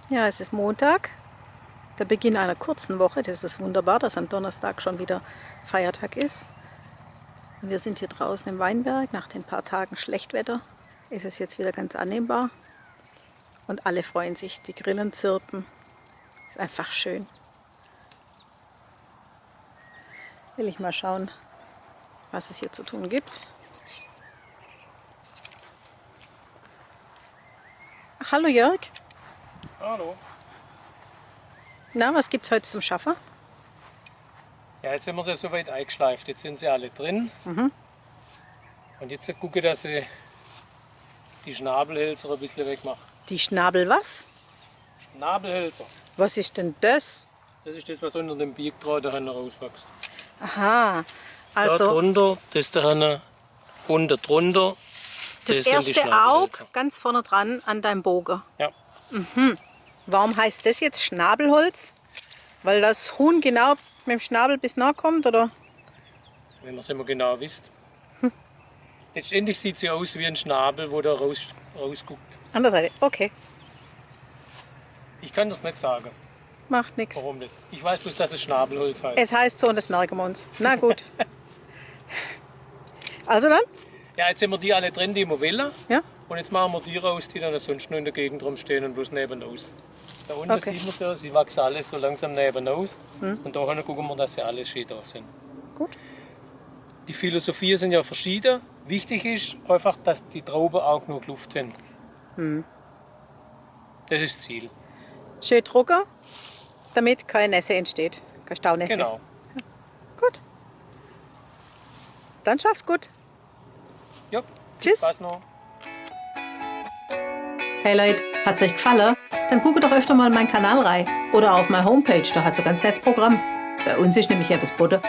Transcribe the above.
Ja, es ist Montag, der Beginn einer kurzen Woche. Das ist wunderbar, dass am Donnerstag schon wieder Feiertag ist. Und wir sind hier draußen im Weinberg. Nach den paar Tagen Schlechtwetter ist es jetzt wieder ganz annehmbar. Und alle freuen sich, die Grillen zirpen. Ist einfach schön. Will ich mal schauen, was es hier zu tun gibt. Ach, hallo Jörg. Hallo. Na, was gibt's heute zum Schaffen? Ja, jetzt sind wir so weit eingeschleift. Jetzt sind sie alle drin. Und jetzt gucke, dass ich die Schnabelhölzer ein bisschen wegmache. Die Schnabel was? Schnabelhölzer. Was ist denn das? Das ist das, was unter dem Biegdraht da rauswächst. Aha, Da also drunter, das da unten drunter. das sind die erste Schnabelhölzer. Aug ganz vorne dran an deinem Bogen. Ja. Warum heißt das jetzt Schnabelholz? Weil das Huhn genau mit dem Schnabel bis nah kommt, oder? Wenn man es immer genau wisst. Letztendlich sieht sie aus wie ein Schnabel, wo da rausguckt. An der Seite, okay. Ich kann das nicht sagen, Macht nichts. warum das. Ich weiß bloß, dass es Schnabelholz heißt. Es heißt so und das merken wir uns. Na gut. Also dann? Ja, jetzt sind wir die alle drin, die wir wollen. Ja? Und jetzt machen wir die raus, die dann sonst noch in der Gegend rumstehen und bloß nebenaus. Da unten Okay. sieht man sie, sie wachsen alles so langsam nebenaus. Und da hinten gucken wir, dass sie alles schön da sind. Gut. Die Philosophien sind ja verschieden. Wichtig ist einfach, dass die Trauben auch genug Luft haben. Das ist das Ziel. Schön trocken, damit keine Nässe entsteht. Keine Staunässe. Genau. Gut. Dann schaff's gut. Ja, Tschüss. Spaß noch. Hey Leute, hat's euch gefallen? Dann guckt doch öfter mal in meinen Kanal rein. Oder auf meine Homepage, da hat's ein ganz nettes Programm. Bei uns ist nämlich etwas Butter.